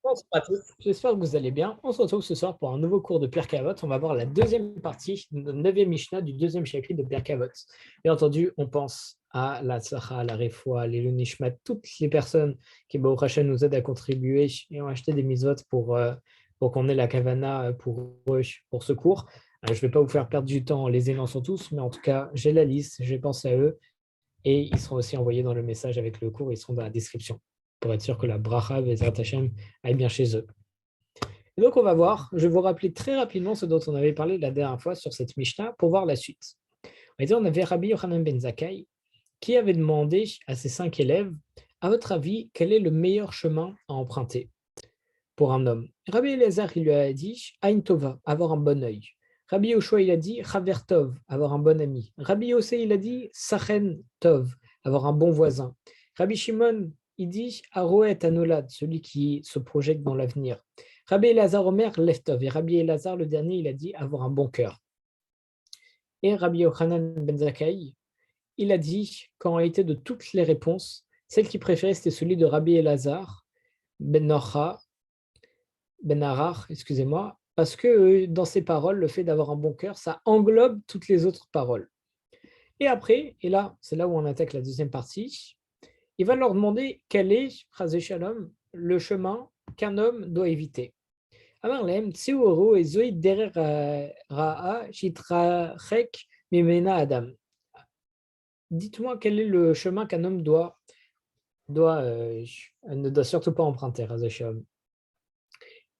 Bonsoir à tous, j'espère que vous allez bien. On se retrouve ce soir pour un nouveau cours de Pirkei Avot. On va voir la deuxième partie, le 9e Mishnah du deuxième chapitre de Pirkei Avot. Bien entendu, on pense à la Tzlacha, la Refoua, les Nishmat, toutes les personnes qui, Baruch Hashem, nous aident à contribuer et ont acheté des mitzvot pour qu'on ait la kavana pour eux, pour ce cours. Je ne vais pas vous faire perdre du temps en les énonçant tous, mais en tout cas, j'ai la liste, j'ai pensé à eux et ils seront aussi envoyés dans le message avec le cours, ils seront dans la description pour être sûr que la bracha Bezrat Hashem aille bien chez eux. Et donc, on va voir, je vais vous rappeler très rapidement ce dont on avait parlé la dernière fois sur cette Mishnah pour voir la suite. On avait Rabbi Yochanan ben Zakkai qui avait demandé à ses 5 élèves, à votre avis, quel est le meilleur chemin à emprunter pour un homme? Rabbi Elazar, il lui a dit, Ain Tova, avoir un bon œil. Rabbi Yoshua, il a dit, Chaver Tov, avoir un bon ami. Rabbi Yossé, il a dit, Sachen Tov, avoir un bon voisin. Rabbi Shimon, il dit, Aroet Anolad, celui qui se projette dans l'avenir. Rabbi Elazar Omer, Leftov. Et Rabbi Elazar, le dernier, il a dit, avoir un bon cœur. Et Rabbi Yochanan ben Zakkai, il a dit qu'en réalité, de toutes les réponses, celle qu'il préférait, c'était celui de Rabbi Elazar ben Nocha, Ben Harar, excusez-moi, parce que dans ses paroles, le fait d'avoir un bon cœur, ça englobe toutes les autres paroles. Et après, et là, c'est là où on attaque la deuxième partie, il va leur demander quel est, Chazé Shalom, le chemin qu'un homme doit éviter. Amarlem, Tsiuru et Zoï Derer Ra'a Shitrachek Mimena Adam. Dites-moi quel est le chemin qu'un homme ne doit surtout pas emprunter, Chazé Shalom.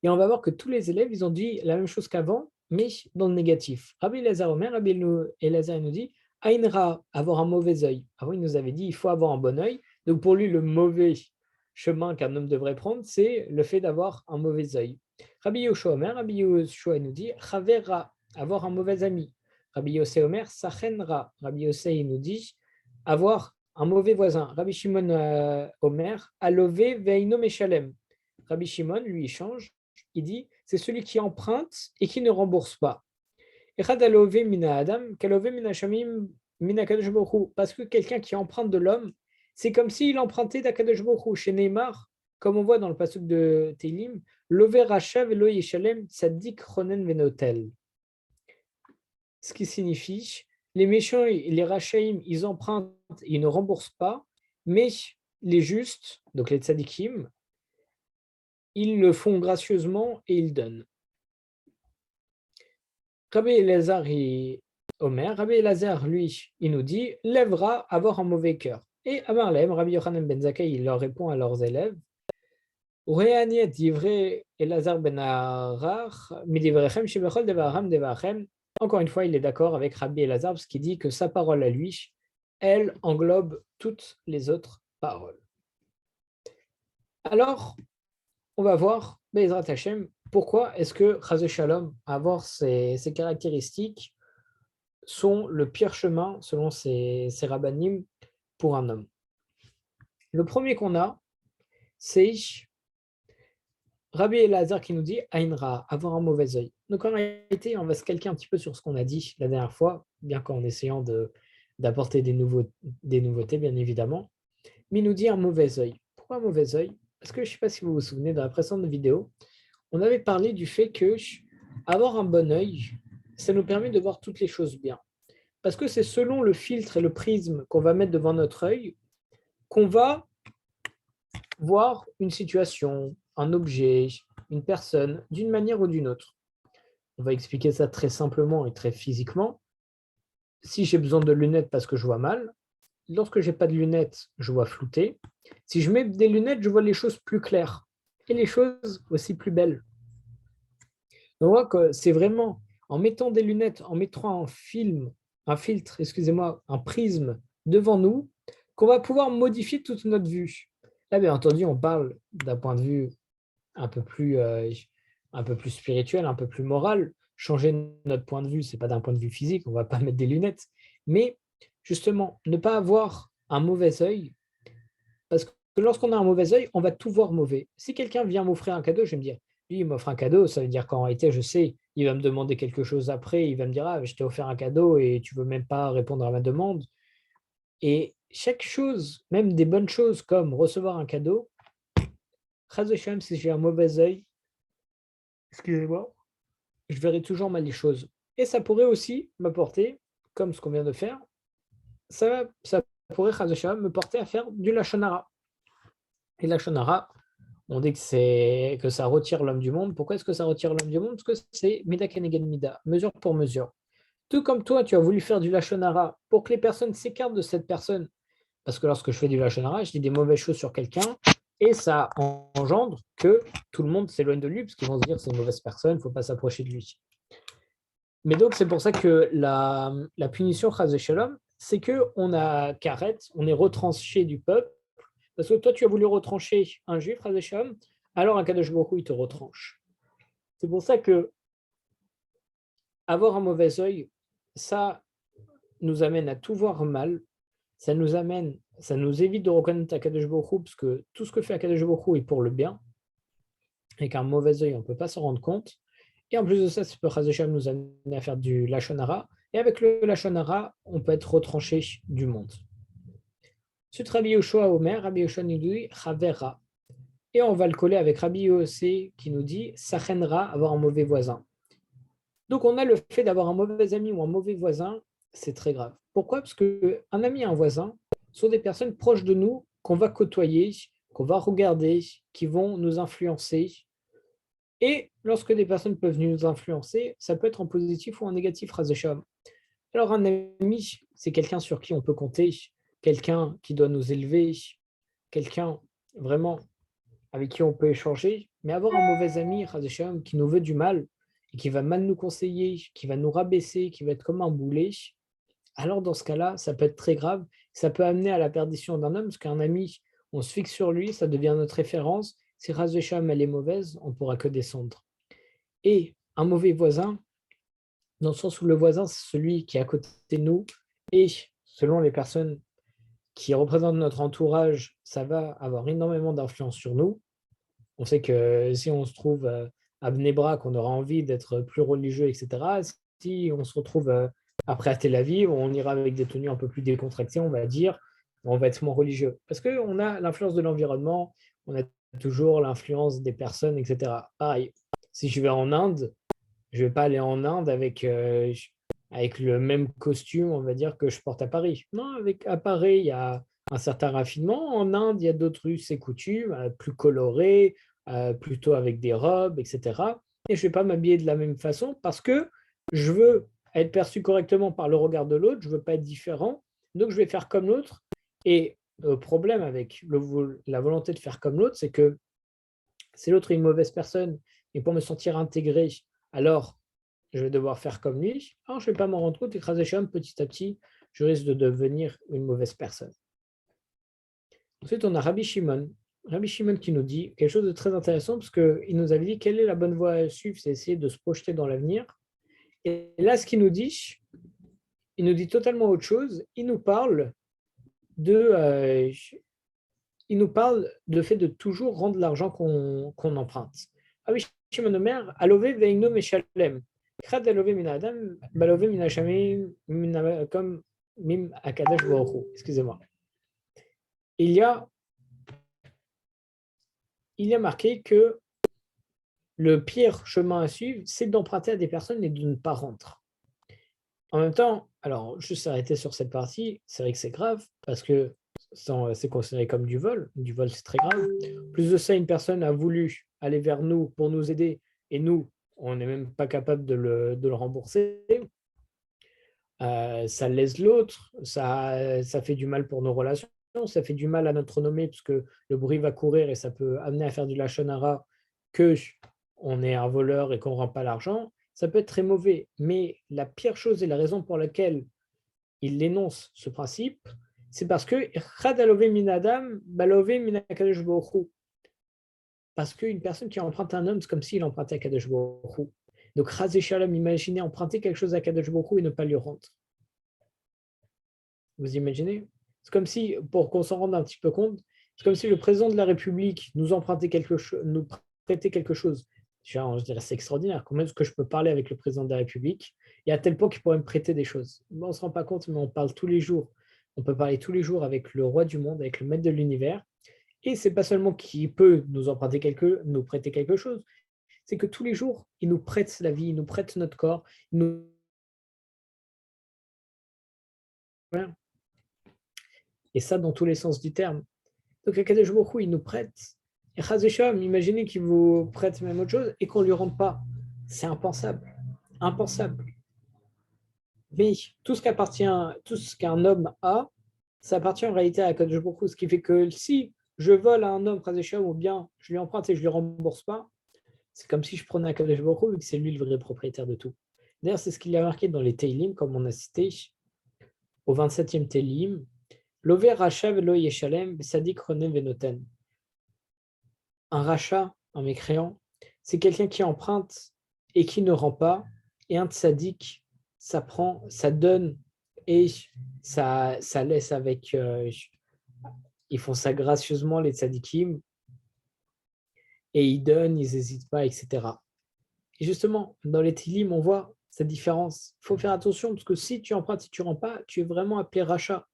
Et on va voir que tous les élèves, ils ont dit la même chose qu'avant, mais dans le négatif. Rabbi Elazar Omer, Rabbi Elazar nous dit Aïnra, avoir un mauvais œil. Avant, il nous avait dit il faut avoir un bon œil. Donc pour lui, le mauvais chemin qu'un homme devrait prendre, c'est le fait d'avoir un mauvais œil. Rabbi Yoshua Omer, Rabbi Yoshua nous dit Chavera, avoir un mauvais ami. Rabbi Yossé Omer, Sachenra. Rabbi Yossé nous dit avoir un mauvais voisin. Rabbi Shimon Omer, Alové Veino Meshalem. Rabbi Shimon, lui, il change. Il dit, c'est celui qui emprunte et qui ne rembourse pas. Parce que quelqu'un qui emprunte de l'homme, c'est comme s'il empruntait d'Akadosh Baruch Hu. Chez Neymar, comme on voit dans le passage de Teilim, Love Rachav Elo Yeshalem Tzadik Ronen Venotel. Ce qui signifie, les méchants et les Rachaim, ils empruntent, ils ne remboursent pas, mais les justes, donc les Tzadikim, ils le font gracieusement et ils donnent. Rabbi Elazar et Omer, Rabbi Elazar, lui, il nous dit lèvera avoir un mauvais cœur. Et Amarlem, Rabbi Yochanan ben Zakkai, il leur répond à leurs élèves Ureaniet divrei Elazar ben Harar, midivrechem shebechol devarham devachem. Encore une fois, il est d'accord avec Rabbi Elazar parce qu'il dit que sa parole à lui, elle englobe toutes les autres paroles. Alors, on va voir, Bezrat Hashem, pourquoi est-ce que Chazé Shalom, avoir ces caractéristiques, sont le pire chemin, selon ces rabbanim, pour un homme. Le premier qu'on a, c'est Rabbi Elazar qui nous dit Aïnra, avoir un mauvais œil. Donc en réalité, on va se calquer un petit peu sur ce qu'on a dit la dernière fois, bien qu'en essayant d'apporter des nouveautés, bien évidemment. Mais il nous dit un mauvais œil. Pourquoi un mauvais œil? Parce que je ne sais pas si vous vous souvenez, dans la précédente vidéo, on avait parlé du fait que avoir un bon œil, ça nous permet de voir toutes les choses bien. Parce que c'est selon le filtre et le prisme qu'on va mettre devant notre œil qu'on va voir une situation, un objet, une personne, d'une manière ou d'une autre. On va expliquer ça très simplement et très physiquement. Si j'ai besoin de lunettes parce que je vois mal, lorsque je n'ai pas de lunettes, je vois flouté. Si je mets des lunettes, je vois les choses plus claires et les choses aussi plus belles. On voit que c'est vraiment en mettant des lunettes, en mettant un filtre, excusez-moi, un prisme devant nous, qu'on va pouvoir modifier toute notre vue. Là, bien entendu, on parle d'un point de vue un peu plus, un peu plus spirituel, un peu plus moral. Changer notre point de vue, ce n'est pas d'un point de vue physique, on ne va pas mettre des lunettes. Mais justement, ne pas avoir un mauvais œil, parce que lorsqu'on a un mauvais œil, on va tout voir mauvais. Si quelqu'un vient m'offrir un cadeau, je vais me dire, lui, il m'offre un cadeau, ça veut dire qu'en réalité, je sais, il va me demander quelque chose après, il va me dire, ah, je t'ai offert un cadeau et tu veux même pas répondre à ma demande. Et chaque chose, même des bonnes choses comme recevoir un cadeau, Chas v'shalom, si j'ai un mauvais œil, excusez-moi, je verrai toujours mal les choses. Et ça pourrait aussi m'apporter, comme ce qu'on vient de faire, ça pourrait, chas v'shalom, me porter à faire du lachon hara. Et lachon hara, on dit que ça retire l'homme du monde. Pourquoi est-ce que ça retire l'homme du monde? Parce que c'est mida keneged mida, mesure pour mesure. Tout comme toi, tu as voulu faire du lachon hara pour que les personnes s'écartent de cette personne. Parce que lorsque je fais du lachon hara, je dis des mauvaises choses sur quelqu'un et ça engendre que tout le monde s'éloigne de lui parce qu'ils vont se dire c'est une mauvaise personne, il ne faut pas s'approcher de lui. Mais donc, c'est pour ça que la punition, chas shalom, c'est qu'on a karet, on est retranché du peuple. Parce que toi, tu as voulu retrancher un juif, chas shalom, alors un Kadosh Baruch Hu, il te retranche. C'est pour ça que avoir un mauvais œil, ça nous amène à tout voir mal. Ça nous évite de reconnaître Akadosh Baruch Hu, parce que tout ce que fait Akadosh Baruch Hu est pour le bien, et qu'un mauvais œil, on ne peut pas s'en rendre compte. Et en plus de ça, ça peut nous amener à faire du lachon hara, et avec le lachon hara, on peut être retranché du monde. Ensuite, Rabbi Yoshua Omer, Rabbi Yoshua nous dit Chavera. Et on va le coller avec Rabbi Yossé qui nous dit Sachenra, avoir un mauvais voisin. Donc on a le fait d'avoir un mauvais ami ou un mauvais voisin, c'est très grave. Pourquoi? Parce qu'un ami et un voisin sont des personnes proches de nous qu'on va côtoyer, qu'on va regarder, qui vont nous influencer. Et lorsque des personnes peuvent nous influencer, ça peut être en positif ou en négatif, Razesham. Alors un ami, c'est quelqu'un sur qui on peut compter, quelqu'un qui doit nous élever, quelqu'un vraiment avec qui on peut échanger. Mais avoir un mauvais ami, Razesham, qui nous veut du mal, et qui va mal nous conseiller, qui va nous rabaisser, qui va être comme un boulet, alors dans ce cas-là, ça peut être très grave. Ça peut amener à la perdition d'un homme, parce qu'un ami, on se fixe sur lui, ça devient notre référence. Si Razesham, elle est mauvaise, on ne pourra que descendre. Et un mauvais voisin, dans le sens où le voisin, c'est celui qui est à côté de nous, et selon les personnes qui représentent notre entourage, ça va avoir énormément d'influence sur nous. On sait que si on se trouve à Bnei Brak, on aura envie d'être plus religieux, etc. Si on se retrouve après à Tel Aviv, on ira avec des tenues un peu plus décontractées, on va dire, on va être moins religieux. Parce qu'on a l'influence de l'environnement, on a toujours l'influence des personnes, etc. Pareil, si je vais en Inde, je ne vais pas aller en Inde avec le même costume, on va dire, que je porte à Paris. Non, à Paris, il y a un certain raffinement. En Inde, il y a d'autres us et coutumes, plus colorées, plutôt avec des robes, etc. Et je ne vais pas m'habiller de la même façon parce que je veux être perçu correctement par le regard de l'autre, je ne veux pas être différent, donc je vais faire comme l'autre. Et le problème avec la volonté de faire comme l'autre, c'est que si l'autre est une mauvaise personne, et pour me sentir intégré, alors je vais devoir faire comme lui. Alors je ne vais pas m'en rendre compte, écraser Shem, petit à petit, je risque de devenir une mauvaise personne. Ensuite, on a Rabbi Shimon. Rabbi Shimon qui nous dit quelque chose de très intéressant, parce qu'il nous avait dit quelle est la bonne voie à suivre, c'est essayer de se projeter dans l'avenir. Et là, ce qu'il nous dit, il nous dit totalement autre chose. Il nous parle de fait de toujours rendre l'argent qu'on emprunte. Rabbi Shimon Omer, alové veino meshalem. Excusez-moi. Il y a marqué que le pire chemin à suivre, c'est d'emprunter à des personnes et de ne pas rendre. En même temps, alors juste s'arrêter sur cette partie, c'est vrai que c'est grave parce que c'est considéré comme du vol. Du vol, c'est très grave. Plus de ça, une personne a voulu aller vers nous pour nous aider et nous, on n'est même pas capable de le rembourser. Ça lèse l'autre, ça fait du mal pour nos relations, ça fait du mal à notre renommée puisque le bruit va courir et ça peut amener à faire du lachon hara que on est un voleur et qu'on ne rend pas l'argent. Ça peut être très mauvais, mais la pire chose et la raison pour laquelle il énonce ce principe, c'est parce que parce qu'une personne qui emprunte un homme, c'est comme s'il empruntait à Kadosh Baruch Hu. Donc, Chazé Shalom, imaginez emprunter quelque chose à Kadosh Baruch Hu et ne pas lui rendre. Vous imaginez? C'est comme si, pour qu'on s'en rende un petit peu compte, c'est comme si le président de la République nous empruntait nous prêtait quelque chose. Je dirais, c'est extraordinaire. Comment est-ce que je peux parler avec le président de la République et à tel point qu'il pourrait me prêter des choses? On ne se rend pas compte, mais on parle tous les jours. On peut parler tous les jours avec le roi du monde, avec le maître de l'univers. Et ce n'est pas seulement qu'il peut nous prêter quelque chose, c'est que tous les jours, il nous prête la vie, il nous prête notre corps, il nous... et ça dans tous les sens du terme. Donc Akadosh Baruch Hu, il nous prête. Et Chaz v'Shalom, imaginez qu'il vous prête même autre chose et qu'on ne lui rende pas. C'est impensable. Impensable. Mais tout ce qu'un homme a, ça appartient en réalité à Akadosh Baruch Hu. Ce qui fait que si je vole à un homme, Chaz v'Shalom, ou bien je lui emprunte et je ne lui rembourse pas, c'est comme si je prenais Akadosh Baruch Hu, vu que c'est lui le vrai propriétaire de tout. D'ailleurs, c'est ce qu'il a marqué dans les Teilim, comme on a cité, au 27e Teilim. L'over racha velo yeshalem, sadik ronen venoten. Un rachat, un mécréant, c'est quelqu'un qui emprunte et qui ne rend pas. Et un tzaddik, ça prend, ça donne et ça laisse avec. Ils font ça gracieusement, les tzaddikim, et ils donnent, ils n'hésitent pas, etc. Et justement, dans les Tilim, on voit cette différence. Il faut faire attention parce que si tu empruntes, si tu ne rends pas, tu es vraiment appelé rachat.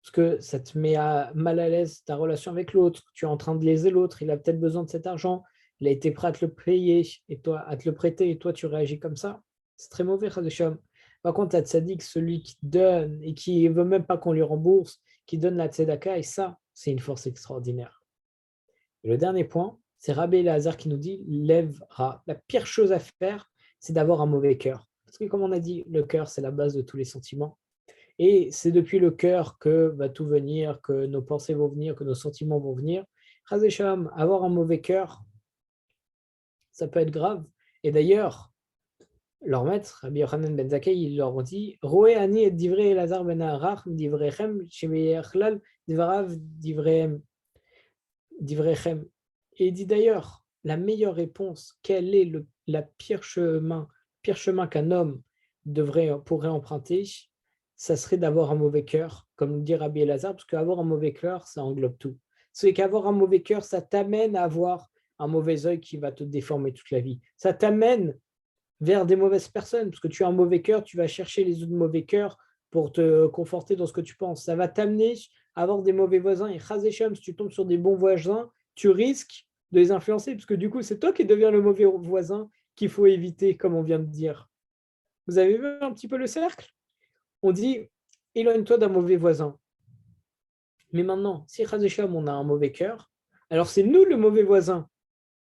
Parce que ça te met mal à l'aise ta relation avec l'autre. Tu es en train de léser l'autre. Il a peut-être besoin de cet argent. Il a été prêt à te le payer et toi à te le prêter et toi tu réagis comme ça. C'est très mauvais, Khadesham. Par contre, la tzaddik, celui qui donne et qui ne veut même pas qu'on lui rembourse, qui donne la tzedaka, et ça, c'est une force extraordinaire. Et le dernier point, c'est Rabbi Elazar qui nous dit lèvera. La pire chose à faire, c'est d'avoir un mauvais cœur. Parce que comme on a dit, le cœur, c'est la base de tous les sentiments. Et c'est depuis le cœur que va tout venir, que nos pensées vont venir, que nos sentiments vont venir. Chazé avoir un mauvais cœur, ça peut être grave. Et d'ailleurs, leur maître, Rabbi Yochanan ben Zakkai, il leur dit Roé ani et divrei Elazar ben Arach, divrechem, shemeyachlal, divarav, divrechem. Et il dit d'ailleurs, la meilleure réponse, quel est le pire chemin qu'un homme pourrait emprunter, ça serait d'avoir un mauvais cœur, comme le dit Rabbi Elazar, parce qu'avoir un mauvais cœur, ça englobe tout. C'est qu'avoir un mauvais cœur, ça t'amène à avoir un mauvais œil qui va te déformer toute la vie. Ça t'amène vers des mauvaises personnes, parce que tu as un mauvais cœur, tu vas chercher les autres mauvais cœurs pour te conforter dans ce que tu penses. Ça va t'amener à avoir des mauvais voisins. Et Chazécham, si tu tombes sur des bons voisins, tu risques de les influencer, parce que du coup, c'est toi qui deviens le mauvais voisin qu'il faut éviter, comme on vient de dire. Vous avez vu un petit peu le cercle? On dit, éloigne-toi d'un mauvais voisin. Mais maintenant, si Chazécham, on a un mauvais cœur, alors c'est nous le mauvais voisin.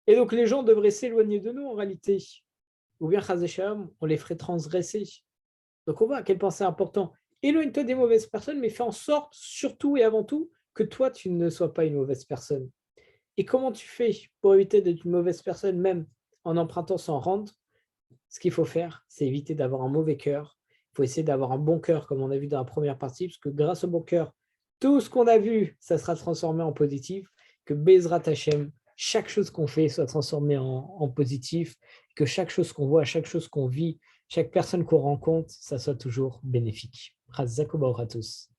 Et donc les gens devraient s'éloigner de nous en réalité. Ou bien Chazécham, on les ferait transgresser. Donc on voit à quel point c'est important. Éloigne-toi des mauvaises personnes, mais fais en sorte, surtout et avant tout, que toi, tu ne sois pas une mauvaise personne. Et comment tu fais pour éviter d'être une mauvaise personne, même en empruntant sans rendre? Ce qu'il faut faire, c'est éviter d'avoir un mauvais cœur. Il faut essayer d'avoir un bon cœur, comme on a vu dans la première partie, parce que grâce au bon cœur, tout ce qu'on a vu, ça sera transformé en positif. Que Bezrat Hashem, chaque chose qu'on fait soit transformée en positif. Que chaque chose qu'on voit, chaque chose qu'on vit, chaque personne qu'on rencontre, ça soit toujours bénéfique. Chazak u'Baruch à tous.